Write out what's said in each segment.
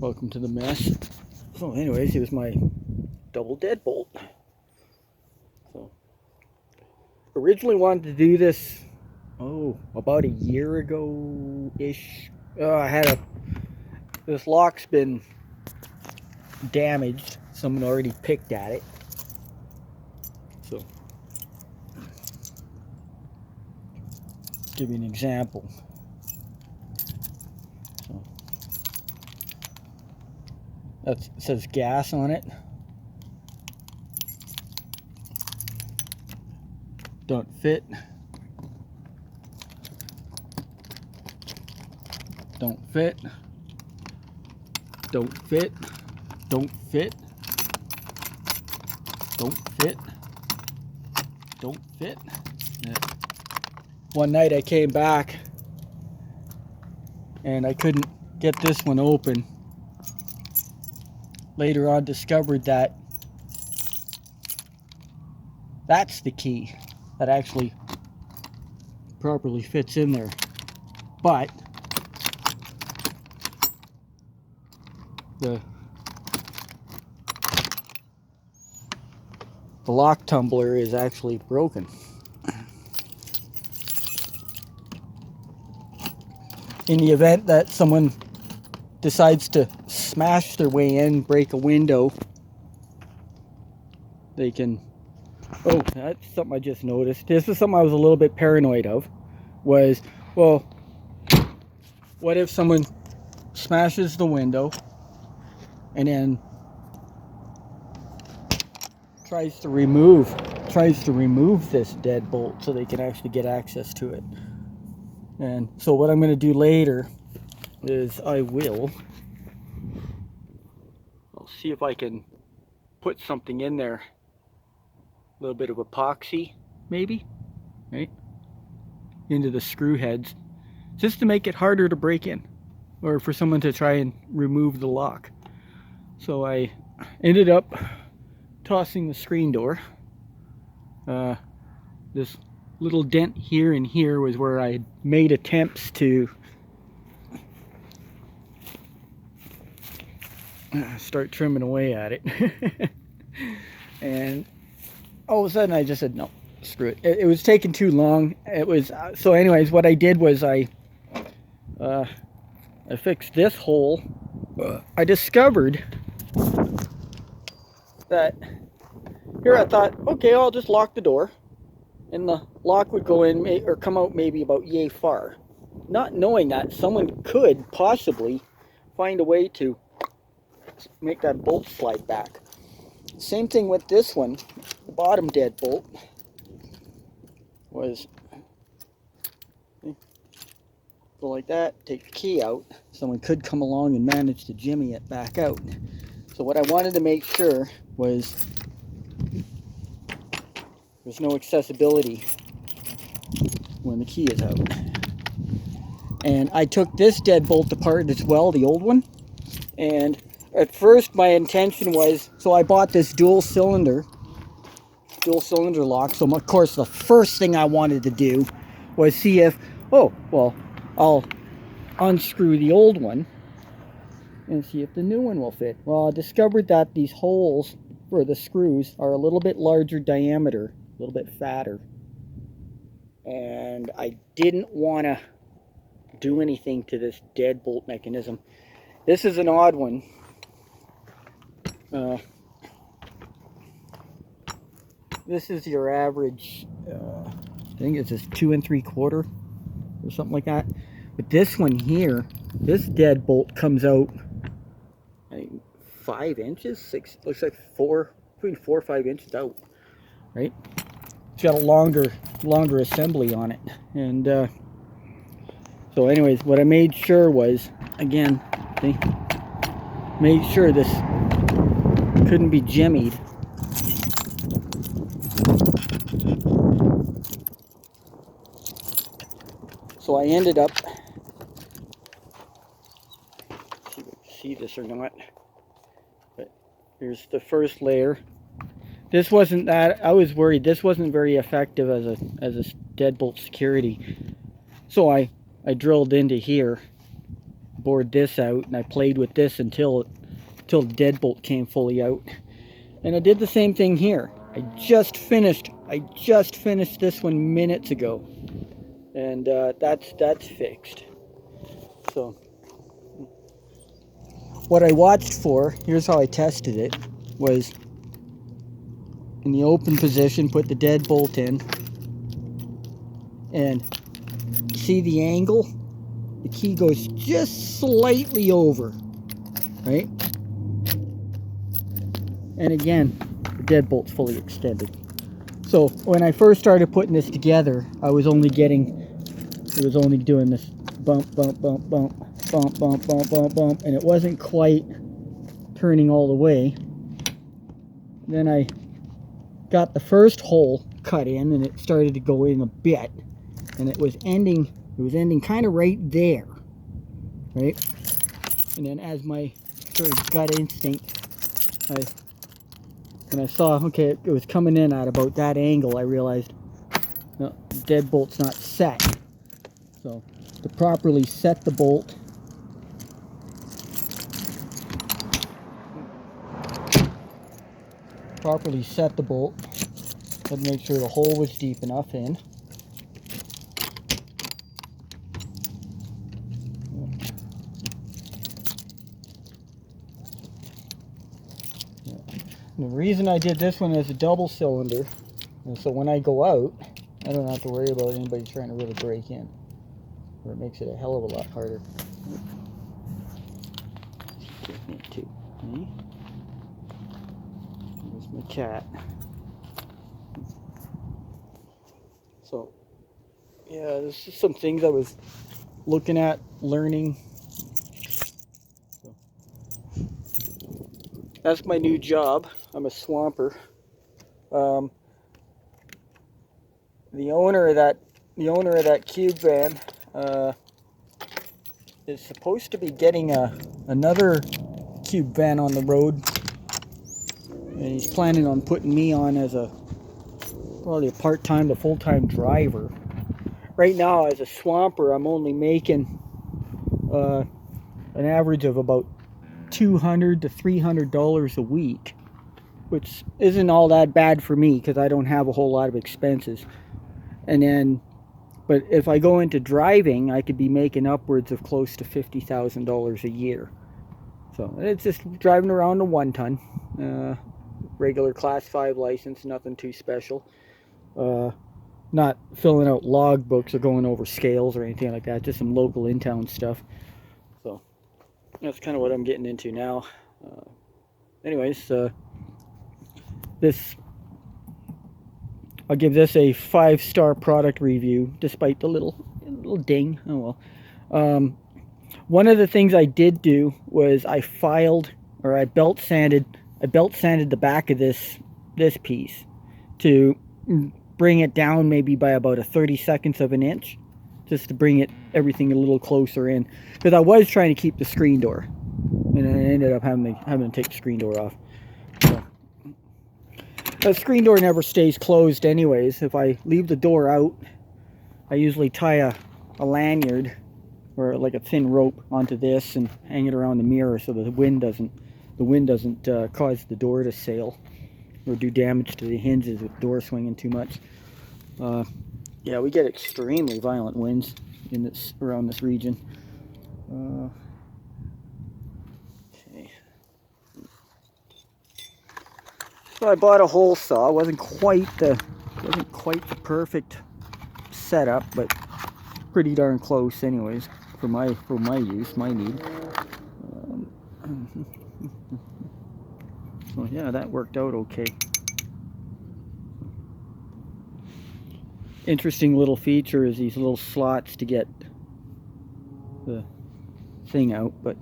Welcome to the mess. So anyways, here's my double deadbolt. So originally wanted to do this about a year ago ish. This lock's been damaged. Someone already picked at it. So give you an example. So it says gas on it. Don't fit. Don't fit. Don't fit. Don't fit. Don't fit. Don't fit. Yeah. One night I came back and I couldn't get this one open. Later on discovered that that's the key that actually properly fits in there. But the lock tumbler is actually broken. In the event that someone decides to smash their way in, break a window, they can... Oh, that's something I just noticed. This is something I was a little bit paranoid of. Was, well, what if someone smashes the window and then tries to remove this deadbolt so they can actually get access to it. And so what I'm going to do later is I'll see if I can put something in there, a little bit of epoxy maybe, right, into the screw heads, just to make it harder to break in or for someone to try and remove the lock. So I ended up tossing the screen door. This little dent here and here was where I made attempts to start trimming away at it. And all of a sudden I just said, no, screw it. It was taking too long. It was so anyways, what I did was I fixed this hole. I discovered that here, I thought, okay, I'll just lock the door and the lock would go in or come out maybe about yay far, not knowing that someone could possibly find a way to make that bolt slide back. Same thing with this one. The bottom deadbolt was go like that, take the key out. Someone could come along and manage to jimmy it back out. So what I wanted to make sure was there's no accessibility when the key is out. And I took this deadbolt apart as well, the old one. And at first my intention was, so I bought this dual cylinder lock. So of course the first thing I wanted to do was see if, I'll unscrew the old one and see if the new one will fit. Well, I discovered that these holes for the screws are a little bit larger diameter, a little bit fatter. And I didn't want to do anything to this deadbolt mechanism. This is an odd one. This is your average, I think it's just 2 3/4 or something like that. But this one here, this deadbolt comes out, I think 5 inches, 6, looks like between 4 or 5 inches out, right? It's got a longer assembly on it. And so anyways, what I made sure was, again, see, made sure this couldn't be jimmied. So I ended up, see if you can see this or not, but here's the first layer. This wasn't that, I was worried this wasn't very effective as a deadbolt security. So I drilled into here bored this out, and I played with this until the deadbolt came fully out. And I did the same thing here. I just finished this one minutes ago, and that's fixed. So what I watched for, here's how I tested it, was in the open position, put the deadbolt in, and see the angle? The key goes just slightly over, right? And again, the deadbolt's fully extended. So when I first started putting this together, it was only doing this bump, bump, bump, bump, bump, bump, bump, bump, bump, and it wasn't quite turning all the way. Then I got the first hole cut in, and it started to go in a bit, and it was ending kind of right there, right? And then as my sort of gut instinct, when I saw, okay, it was coming in at about that angle, I realized, no, the deadbolt's not set. So to properly set the bolt, had to make sure the hole was deep enough in. The reason I did this one as a double cylinder, and so when I go out, I don't have to worry about anybody trying to really break in, or it makes it a hell of a lot harder. There's my cat. So, yeah, there's just some things I was looking at, learning. So, that's my new job. I'm a swamper. The owner of that cube van is supposed to be getting another cube van on the road, and he's planning on putting me on as probably a part-time to full-time driver. Right now, as a swamper, I'm only making an average of about $200 to $300 a week, which isn't all that bad for me because I don't have a whole lot of expenses. And then, but if I go into driving, I could be making upwards of close to $50,000 a year. So it's just driving around a 1-ton, regular class 5 license, nothing too special. Not filling out log books or going over scales or anything like that, just some local in-town stuff. So that's kind of what I'm getting into now. Anyways, I'll give this a 5-star product review, despite the little ding. Oh well. One of the things I did do was I belt sanded the back of this piece to bring it down maybe by about a 32nd of an inch, just to bring everything a little closer in, because I was trying to keep the screen door, and I ended up having to take the screen door off. So, the screen door never stays closed anyways. If I leave the door out, I usually tie a lanyard or like a thin rope onto this and hang it around the mirror so that the wind doesn't cause the door to sail or do damage to the hinges with the door swinging too much. Yeah, we get extremely violent winds around this region. Okay. So I bought a hole saw. It wasn't quite the perfect setup, but pretty darn close, anyways, for my use, my need. So yeah, that worked out okay. Interesting little feature is these little slots to get the thing out, but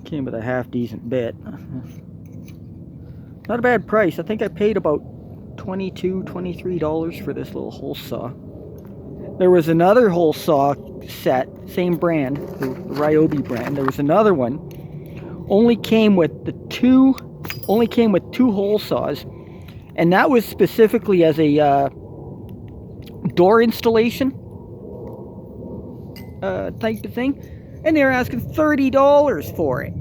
came with a half decent bit. Not a bad price. I think I paid about $22, $23 for this little hole saw. There was another hole saw set, same brand, the Ryobi brand. There was another one, only came with two hole saws, and that was specifically as a door installation. type of thing, and they were asking $30 for it.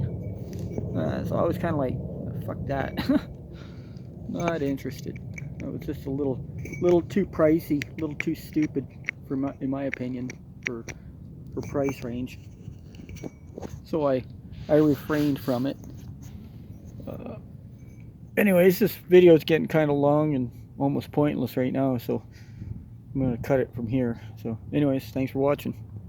So I was kind of like, fuck that. Not interested. It was just a little too pricey, a little too stupid in my opinion, for price range. So I refrained from it. Anyways, this video is getting kind of long and almost pointless right now, so I'm going to cut it from here. So anyways, thanks for watching.